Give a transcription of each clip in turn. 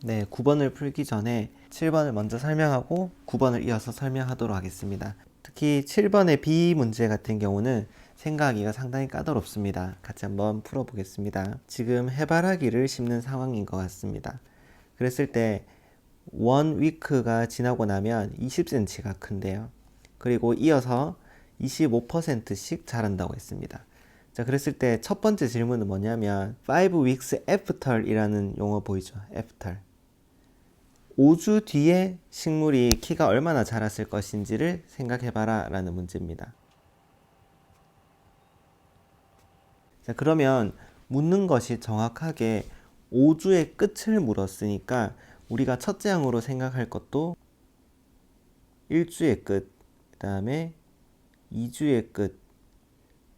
네, 9번을 풀기 전에 7번을 먼저 설명하고 9번을 이어서 설명하도록 하겠습니다. 특히 7번의 B 문제 같은 경우는 생각하기가 상당히 까다롭습니다. 같이 한번 풀어보겠습니다. 지금 해바라기를 심는 상황인 것 같습니다. 그랬을 때 원 위크가 지나고 나면 20cm가 큰데요. 그리고 이어서 25%씩 자란다고 했습니다. 자, 그랬을 때 첫 번째 질문은 뭐냐면 5 weeks after이라는 용어 보이죠? after. 5주 뒤에 식물이 키가 얼마나 자랐을 것인지를 생각해봐라 라는 문제입니다. 자, 그러면 묻는 것이 정확하게 5주의 끝을 물었으니까 우리가 첫째 항으로 생각할 것도 1주의 끝, 그 다음에 2주의 끝,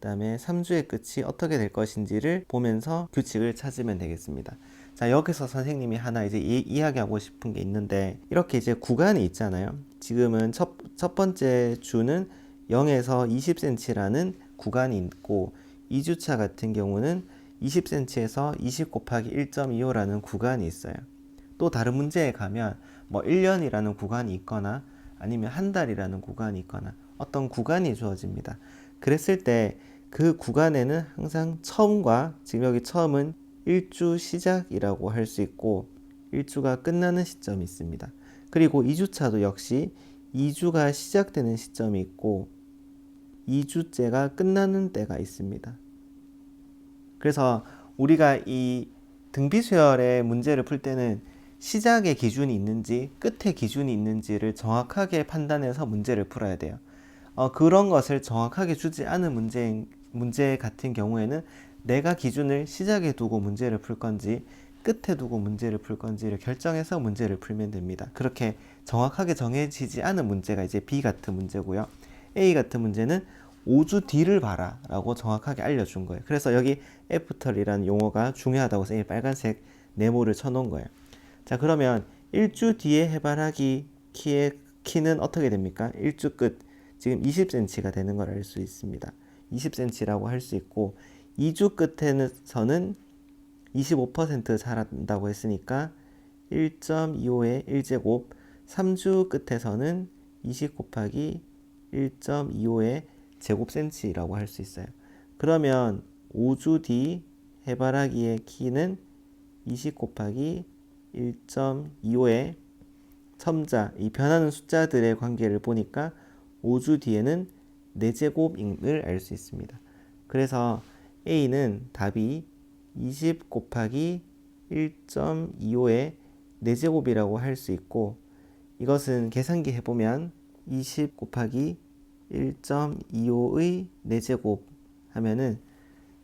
그 다음에 3주의 끝이 어떻게 될 것인지를 보면서 규칙을 찾으면 되겠습니다. 자, 여기서 선생님이 하나 이제 이야기하고 싶은 게 있는데, 이렇게 이제 구간이 있잖아요. 지금은 첫 번째 주는 0에서 20cm라는 구간이 있고, 2주차 같은 경우는 20cm에서 20 곱하기 1.25라는 구간이 있어요. 또 다른 문제에 가면 뭐 1년이라는 구간이 있거나 아니면 한 달이라는 구간이 있거나 어떤 구간이 주어집니다. 그랬을 때 그 구간에는 항상 처음과, 지금 여기 처음은 1주 시작이라고 할 수 있고 1주가 끝나는 시점이 있습니다. 그리고 2주차도 역시 2주가 시작되는 시점이 있고 2주째가 끝나는 때가 있습니다. 그래서 우리가 이 등비수열의 문제를 풀 때는 시작의 기준이 있는지 끝의 기준이 있는지를 정확하게 판단해서 문제를 풀어야 돼요. 그런 것을 정확하게 주지 않은 문제 같은 경우에는 내가 기준을 시작에 두고 문제를 풀 건지 끝에 두고 문제를 풀 건지를 결정해서 문제를 풀면 됩니다. 그렇게 정확하게 정해지지 않은 문제가 이제 B 같은 문제고요. A 같은 문제는 5주 뒤를 봐라 라고 정확하게 알려준 거예요. 그래서 여기 애프터이라는 용어가 중요하다고 선생님이 빨간색 네모를 쳐놓은 거예요. 자, 그러면 1주 뒤에 해바라기 키는 어떻게 됩니까? 1주 끝, 지금 20cm가 되는 걸 알 수 있습니다. 20cm라고 할 수 있고 2주 끝에서는 25% 자란다고 했으니까 1.25의 1제곱, 3주 끝에서는 20 곱하기 1.25의 제곱센치라고 할 수 있어요. 그러면 5주 뒤 해바라기의 키는 20 곱하기 1.25의 첨자, 이 변하는 숫자들의 관계를 보니까 5주 뒤에는 4제곱임을 알 수 있습니다. 그래서 A는 답이 20 곱하기 1.25의 4제곱이라고 할 수 있고, 이것은 계산기 해보면 20 곱하기 1.25의 4제곱 하면은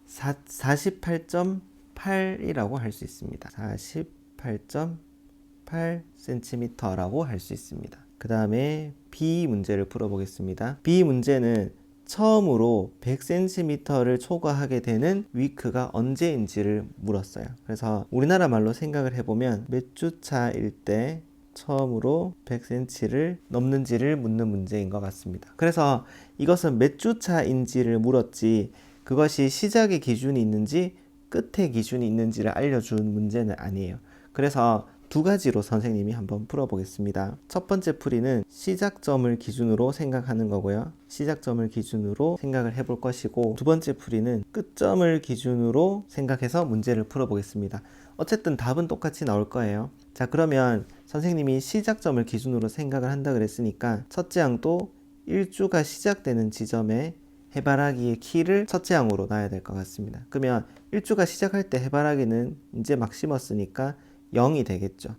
48.8이라고 할 수 있습니다. 48.8cm라고 할 수 있습니다. 그 다음에 B 문제를 풀어보겠습니다. B 문제는 처음으로 100cm를 초과하게 되는 위크가 언제인지를 물었어요. 그래서 우리나라 말로 생각을 해보면 몇 주 차일 때 처음으로 100cm를 넘는지를 묻는 문제인 것 같습니다. 그래서 이것은 몇 주 차인지를 물었지 그것이 시작의 기준이 있는지 끝의 기준이 있는지를 알려준 문제는 아니에요. 그래서 두 가지로 선생님이 한번 풀어보겠습니다. 첫 번째 풀이는 시작점을 기준으로 생각하는 거고요. 시작점을 기준으로 생각을 해볼 것이고, 두 번째 풀이는 끝점을 기준으로 생각해서 문제를 풀어보겠습니다. 어쨌든 답은 똑같이 나올 거예요. 자, 그러면 선생님이 시작점을 기준으로 생각을 한다 그랬으니까 첫째 항도 1주가 시작되는 지점에 해바라기의 키를 첫째 항으로 놔야 될 것 같습니다. 그러면 1주가 시작할 때 해바라기는 이제 막 심었으니까 0이 되겠죠.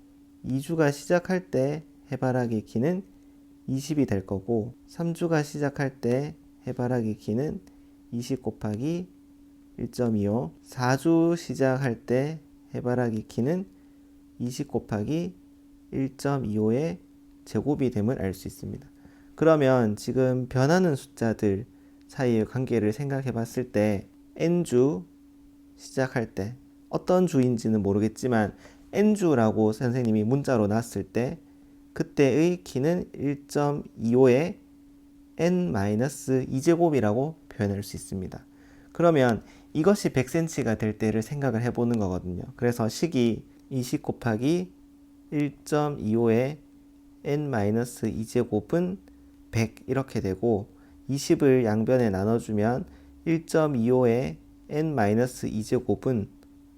2주가 시작할 때 해바라기 키는 20이 될 거고, 3주가 시작할 때 해바라기 키는 20 곱하기 1.25, 4주 시작할 때 해바라기 키는 20 곱하기 1.25의 제곱이 됨을 알 수 있습니다. 그러면 지금 변하는 숫자들 사이의 관계를 생각해 봤을 때 n주 시작할 때 어떤 주인지는 모르겠지만 n주라고 선생님이 문자로 놨을 때 그때의 키는 1.25의 n-2제곱이라고 표현할 수 있습니다. 그러면 이것이 100cm가 될 때를 생각을 해보는 거거든요. 그래서 식이 20 곱하기 1.25의 n-2제곱은 100 이렇게 되고 20을 양변에 나눠주면 1.25의 n-2제곱은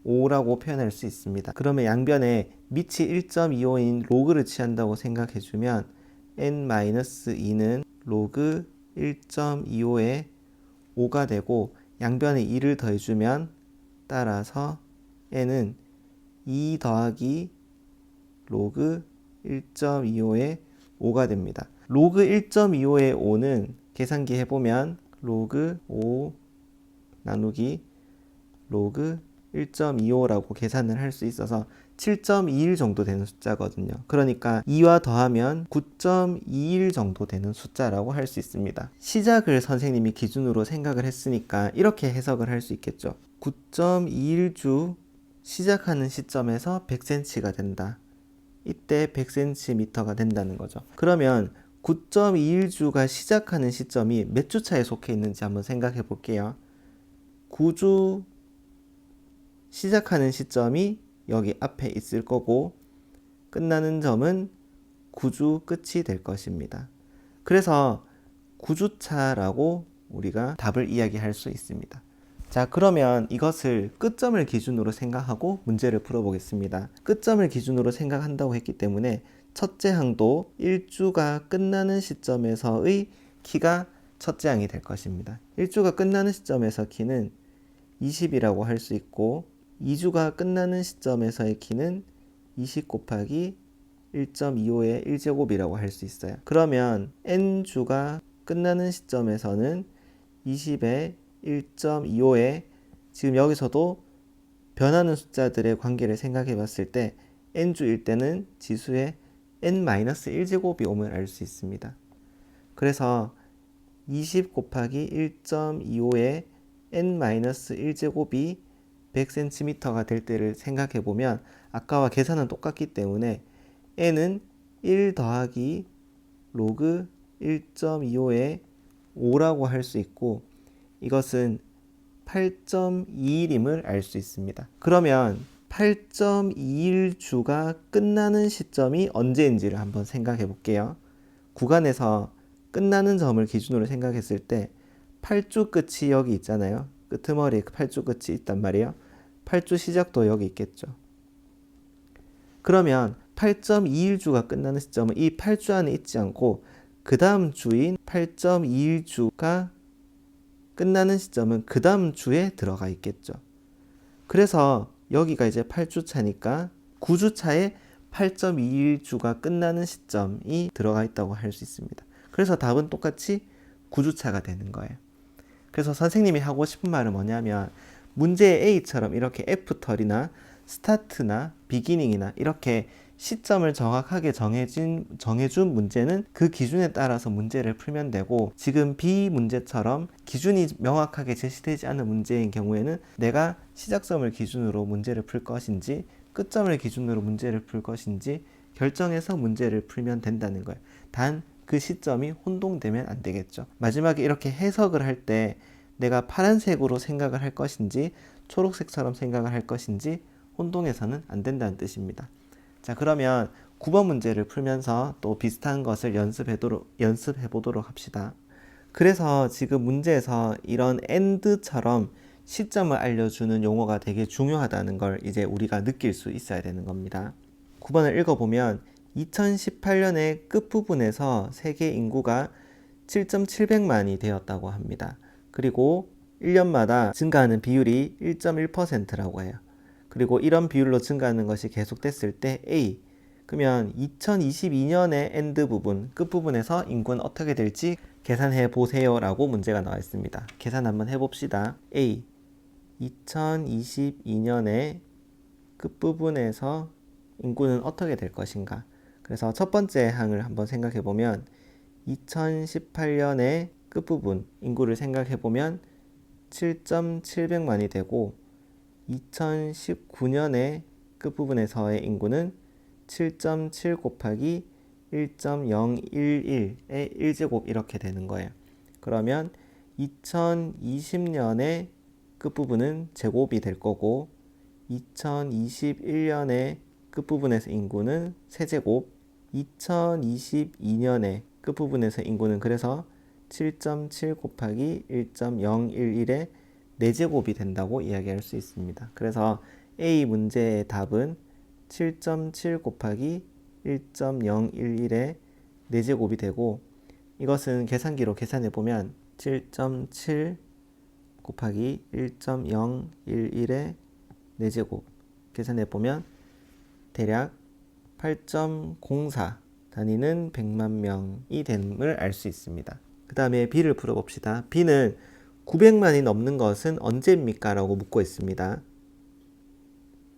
5라고 표현할 수 있습니다. 그러면 양변에 밑이 1.25인 로그를 취한다고 생각해주면 n-2는 로그 1.25의 5가 되고 양변에 2를 더해주면 따라서 n은 2 더하기 로그 1.25의 5가 됩니다. 로그 1.25의 5는 계산기 해보면 로그 5 나누기 로그 1.25라고 계산을 할 수 있어서 7.21 정도 되는 숫자거든요. 그러니까 2와 더하면 9.21 정도 되는 숫자라고 할 수 있습니다. 시작을 선생님이 기준으로 생각을 했으니까 이렇게 해석을 할 수 있겠죠. 9.21주 시작하는 시점에서 100cm가 된다. 이때 100cm가 된다는 거죠. 그러면 9.21주가 시작하는 시점이 몇 주 차에 속해 있는지 한번 생각해 볼게요. 9주 시작하는 시점이 여기 앞에 있을 거고 끝나는 점은 9주 끝이 될 것입니다. 그래서 9주차라고 우리가 답을 이야기할 수 있습니다. 자, 그러면 이것을 끝점을 기준으로 생각하고 문제를 풀어보겠습니다. 끝점을 기준으로 생각한다고 했기 때문에 첫째 항도 1주가 끝나는 시점에서의 키가 첫째 항이 될 것입니다. 1주가 끝나는 시점에서 키는 20이라고 할 수 있고 2주가 끝나는 시점에서의 키는 20 곱하기 1.25의 1제곱이라고 할 수 있어요. 그러면 n주가 끝나는 시점에서는 20의 1.25에 지금 여기서도 변하는 숫자들의 관계를 생각해 봤을 때 n주일 때는 지수에 n-1제곱이 오면 알 수 있습니다. 그래서 20 곱하기 1.25의 n-1제곱이 100cm가 될 때를 생각해 보면 아까와 계산은 똑같기 때문에 n은 1 더하기 로그 1.25의 5라고 할 수 있고 이것은 8.21임을 알 수 있습니다. 그러면 8.21주가 끝나는 시점이 언제인지를 한번 생각해 볼게요. 구간에서 끝나는 점을 기준으로 생각했을 때 8주 끝이 여기 있잖아요. 끄트머리에 8주 끝이 있단 말이에요. 8주 시작도 여기 있겠죠. 그러면 8.21주가 끝나는 시점은 이 8주 안에 있지 않고 그 다음 주인 8.21주가 끝나는 시점은 그 다음 주에 들어가 있겠죠. 그래서 여기가 이제 8주 차니까 9주 차에 8.21주가 끝나는 시점이 들어가 있다고 할 수 있습니다. 그래서 답은 똑같이 9주 차가 되는 거예요. 그래서 선생님이 하고 싶은 말은 뭐냐면 문제 A처럼 이렇게 애프터리나 스타트나 비기닝이나 이렇게 시점을 정확하게 정해준 문제는 그 기준에 따라서 문제를 풀면 되고 지금 B 문제처럼 기준이 명확하게 제시되지 않은 문제인 경우에는 내가 시작점을 기준으로 문제를 풀 것인지 끝점을 기준으로 문제를 풀 것인지 결정해서 문제를 풀면 된다는 거예요. 단 그 시점이 혼동되면 안 되겠죠. 마지막에 이렇게 해석을 할 때 내가 파란색으로 생각을 할 것인지 초록색처럼 생각을 할 것인지 혼동해서는 안 된다는 뜻입니다. 자, 그러면 9번 문제를 풀면서 또 비슷한 것을 연습해 보도록 합시다. 그래서 지금 문제에서 이런 AND처럼 시점을 알려주는 용어가 되게 중요하다는 걸 이제 우리가 느낄 수 있어야 되는 겁니다. 9번을 읽어보면 2018년의 끝부분에서 세계 인구가 7,700만이 되었다고 합니다. 그리고 1년마다 증가하는 비율이 1.1%라고 해요. 그리고 이런 비율로 증가하는 것이 계속됐을 때 A, 그러면 2022년의 엔드 부분, 끝부분에서 인구는 어떻게 될지 계산해 보세요 라고 문제가 나와 있습니다. 계산 한번 해봅시다. A, 2022년의 끝부분에서 인구는 어떻게 될 것인가. 그래서 첫 번째 항을 한번 생각해 보면 2018년의 끝부분 인구를 생각해 보면 7,700만이 되고 2019년의 끝부분에서의 인구는 7.7 곱하기 1.011의 1제곱 이렇게 되는 거예요. 그러면 2020년의 끝부분은 제곱이 될 거고 2021년의 끝부분에서 인구는 세제곱, 2022년에 끝부분에서 인구는 그래서 7.7 곱하기 1.011의 4제곱이 된다고 이야기할 수 있습니다. 그래서 A 문제의 답은 7.7 곱하기 1.011의 4제곱이 되고, 이것은 계산기로 계산해 보면 7.7 곱하기 1.011의 4제곱 계산해 보면 대략 8.04 단위는 100만 명이 됨을 알 수 있습니다. 그 다음에 B를 풀어봅시다. B는 900만이 넘는 것은 언제입니까? 라고 묻고 있습니다.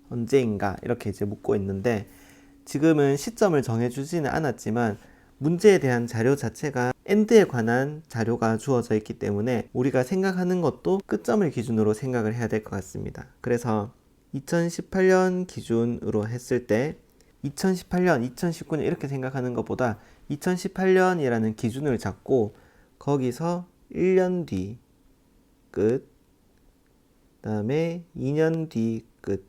언제인가? 이렇게 이제 묻고 있는데, 지금은 시점을 정해주지는 않았지만 문제에 대한 자료 자체가 end에 관한 자료가 주어져 있기 때문에 우리가 생각하는 것도 끝점을 기준으로 생각을 해야 될 것 같습니다. 그래서 2018년 기준으로 했을 때 2018년, 2019년 이렇게 생각하는 것보다 2018년이라는 기준을 잡고 거기서 1년 뒤 끝, 그 다음에 2년 뒤 끝,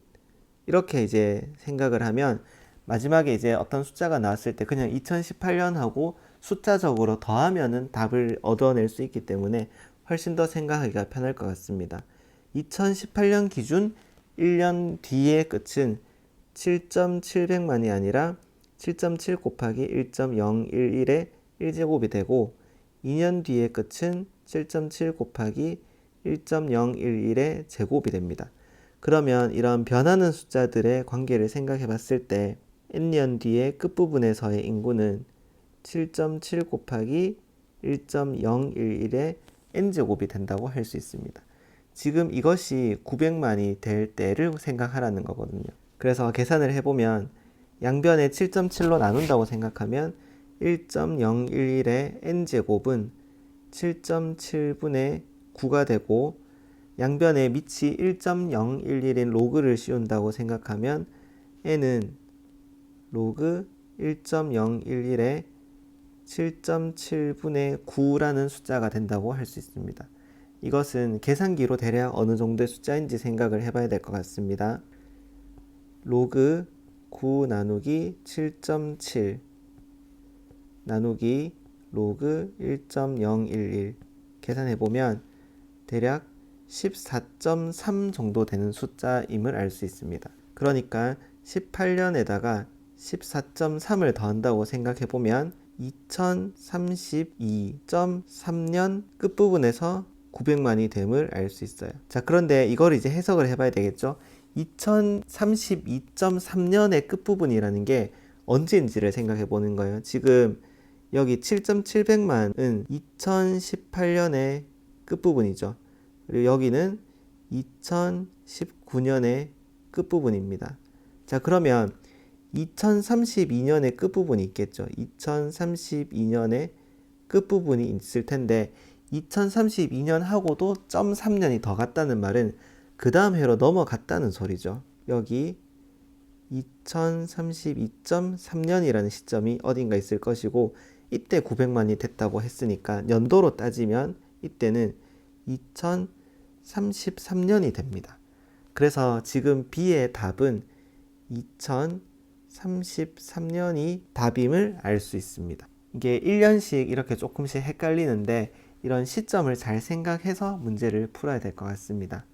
이렇게 이제 생각을 하면 마지막에 이제 어떤 숫자가 나왔을 때 그냥 2018년하고 숫자적으로 더하면은 답을 얻어낼 수 있기 때문에 훨씬 더 생각하기가 편할 것 같습니다. 2018년 기준 1년 뒤의 끝은 7.700만이 아니라 7.7 곱하기 1.011의 1제곱이 되고, 2년 뒤의 끝은 7.7 곱하기 1.011의 제곱이 됩니다. 그러면 이런 변하는 숫자들의 관계를 생각해 봤을 때 n년 뒤의 끝부분에서의 인구는 7.7 곱하기 1.011의 n제곱이 된다고 할 수 있습니다. 지금 이것이 900만이 될 때를 생각하라는 거거든요. 그래서 계산을 해보면 양변에 7.7로 나눈다고 생각하면 1.011의 n제곱은 7.7분의 9가 되고, 양변에 밑이 1.011인 로그를 씌운다고 생각하면 n은 로그 1.011의 7.7분의 9라는 숫자가 된다고 할 수 있습니다. 이것은 계산기로 대략 어느 정도의 숫자인지 생각을 해봐야 될 것 같습니다. 로그 9 나누기 7.7 나누기 로그 1.011 계산해보면 대략 14.3 정도 되는 숫자임을 알 수 있습니다. 그러니까 18년에다가 14.3을 더한다고 생각해보면 2032.3년 끝부분에서 900만이 됨을 알 수 있어요. 자, 그런데 이걸 이제 해석을 해봐야 되겠죠. 2032.3년의 끝부분이라는 게 언제인지를 생각해 보는 거예요. 지금 여기 7.700만은 2018년의 끝부분이죠. 그리고 여기는 2019년의 끝부분입니다. 자, 그러면 2032년의 끝부분이 있겠죠. 2032년의 끝부분이 있을 텐데 2032년하고도 0.3년이 더 갔다는 말은 그 다음 해로 넘어갔다는 소리죠. 여기 2032.3년이라는 시점이 어딘가 있을 것이고, 이때 900만이 됐다고 했으니까 연도로 따지면 이때는 2033년이 됩니다. 그래서 지금 B의 답은 2033년이 답임을 알 수 있습니다. 이게 1년씩 이렇게 조금씩 헷갈리는데 이런 시점을 잘 생각해서 문제를 풀어야 될 것 같습니다.